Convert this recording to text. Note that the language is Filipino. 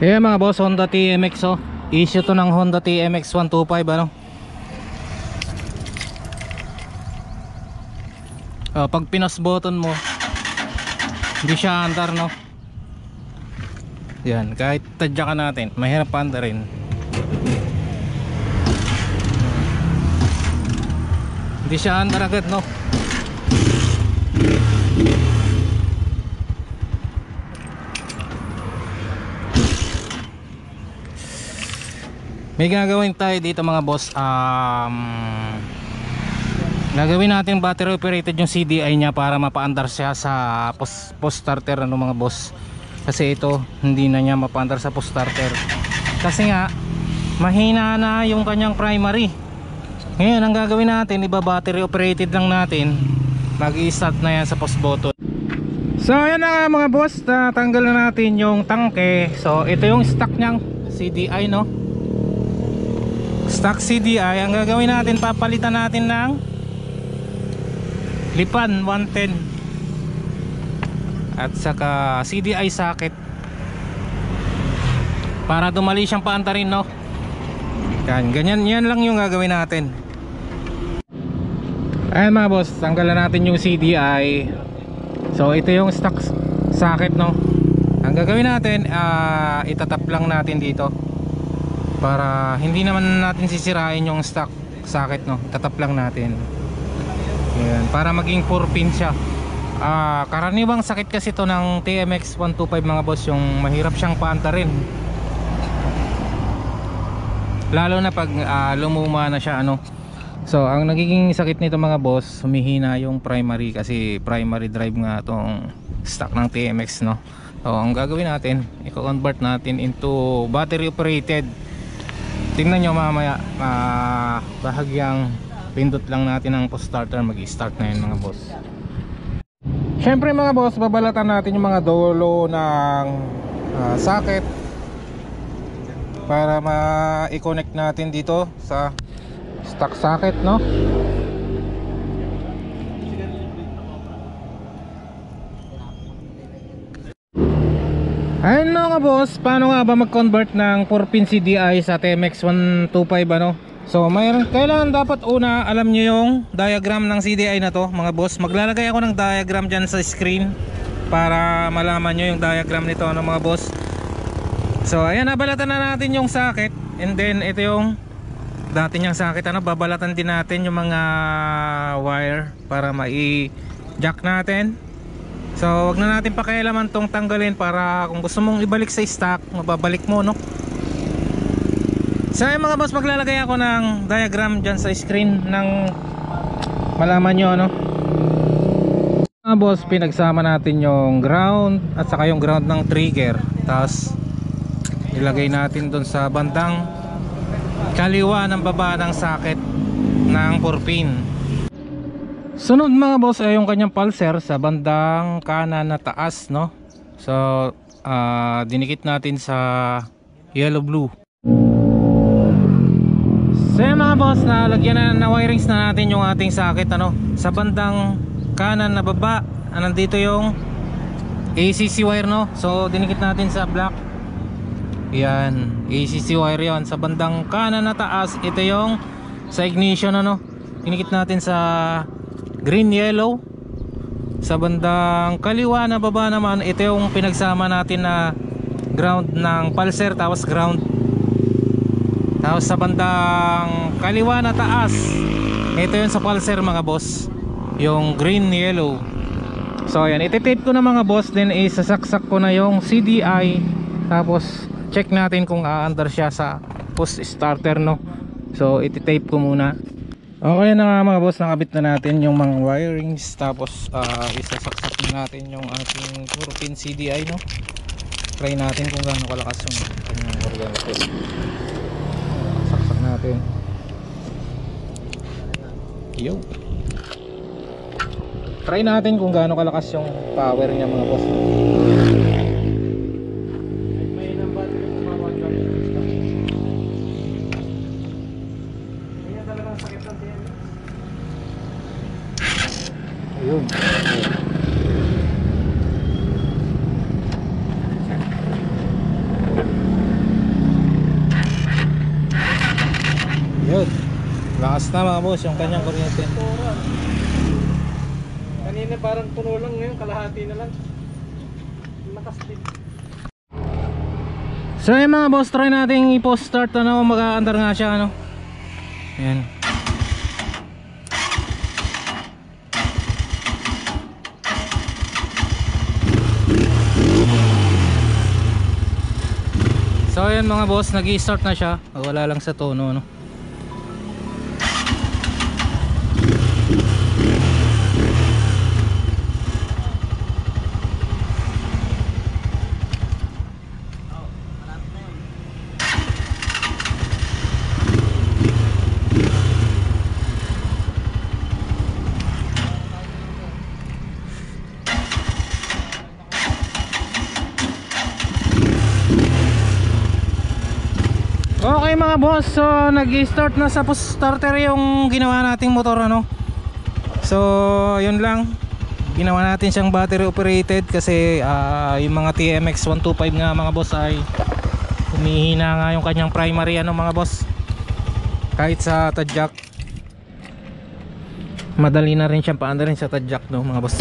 Yeah mga boss, Honda TMX oh. Issue to ng Honda TMX 125 ano. Pag pinos button mo hindi siya andar no. Yan, kahit tadyakan natin mahirap pa andarin. Hindi siya andar agad no. May gagawin tayo dito mga boss. Gagawin natin battery operated yung CDI nya para mapaandar siya sa post starter ano mga boss. Kasi ito hindi na niya mapaandar sa post starter. Kasi nga mahina na yung kanyang primary. Ngayon ang gagawin natin, iba battery operated lang natin. Mag-i-start na yan sa post button. So ayan na mga boss, tanggal na natin yung tangke. So ito yung stock nyang CDI no. Stock CDI, ang gagawin natin, papalitan natin ng lipan 110 at saka CDI socket para dumali siyang paantarin no. Ganyan, yan lang yung gagawin natin. Ayan mga boss, tanggalan natin yung CDI. So ito yung stock socket no. Ang gagawin natin, itatap lang natin dito para hindi naman natin sisirain yung stock socket no. Itatap lang natin. Ayan, para maging 4 pin siya. Karaniwang sakit kasi to ng TMX 125 mga boss, yung mahirap siyang paantarin. Lalo na pag lumuma na siya ano. So ang nagiging sakit nito mga boss, humihina yung primary kasi primary drive nga tong stock ng TMX no. So ang gagawin natin, i-convert natin into battery operated. Tingnan nyo mamaya, bahagyang pindot lang natin ang post starter, mag-i-start na yun mga boss. Syempre mga boss, babalatan natin yung mga dulo ng socket para ma-i-connect natin dito sa stock socket no. Ayun mga boss, paano nga ba mag-convert ng 4 pin CDI sa TMX 125 ano? So kailangan dapat una alam nyo yung diagram ng CDI na to mga boss. Maglalagay ako ng diagram dyan sa screen para malaman nyo yung diagram nito ano mga boss. So ayan, nabalatan na natin yung socket. And then ito yung dati niyang socket ano, babalatan din natin yung mga wire para mai-jack natin. So wag na natin pakialaman tong tanggalin para kung gusto mong ibalik sa stock, mababalik mo no. So mga boss, maglalagay ako ng diagram dyan sa screen ng malaman nyo ano. Mga boss, pinagsama natin yung ground at saka yung ground ng trigger. Tapos ilagay natin dun sa bandang kaliwa ng baba ng socket ng 4 pin. Sunod mga boss ay yung kanyang pulser sa bandang kanan na taas no. So dinikit natin sa yellow blue. So mga boss, nalagyan na wirings na natin yung ating socket ano. Sa bandang kanan na baba, nandito yung ACC wire no. So dinikit natin sa black. Yan, ACC wire yon. Sa bandang kanan na taas, ito yung sa ignition ano. Dinikit natin sa green yellow. Sa bandang kaliwa na baba naman, ito yung pinagsama natin na ground ng pulser tapos ground. Tapos sa bandang kaliwa na taas, ito yung sa pulser mga boss, yung green yellow. So ayan, iti-tape ko na mga boss, then isasaksak ko na yung CDI. Tapos check natin kung aandar siya sa post starter no. So iti-tape ko muna. Okay na nga mga boss, nakabit na natin yung mga wirings. Tapos isasaksak na natin yung ating 4 pin CDI no. Try natin kung gaano kalakas yung kanyang organizer. Saksak natin. Yo. Try natin kung gaano kalakas yung power niya mga boss. Ayun. Lakas na mga boss yung kanyang kuryente. Kanina parang puno lang, ngayon kalahati na lang. Lakas din. So yung mga boss, try natin i-post start ano, mag-aandar nga siya ano. Ayan. So ayan mga boss, nag-i-start na siya. Wala lang sa tono no. Okay mga boss, so nag-start na sa push starter yung ginawa nating motor ano. So yun lang, ginawa natin siyang battery operated kasi yung mga TMX 125 nga mga boss ay humihina nga yung kanyang primary ano mga boss. Kahit sa tadjak madali na rin siyang paandarin sa tadjak no mga boss.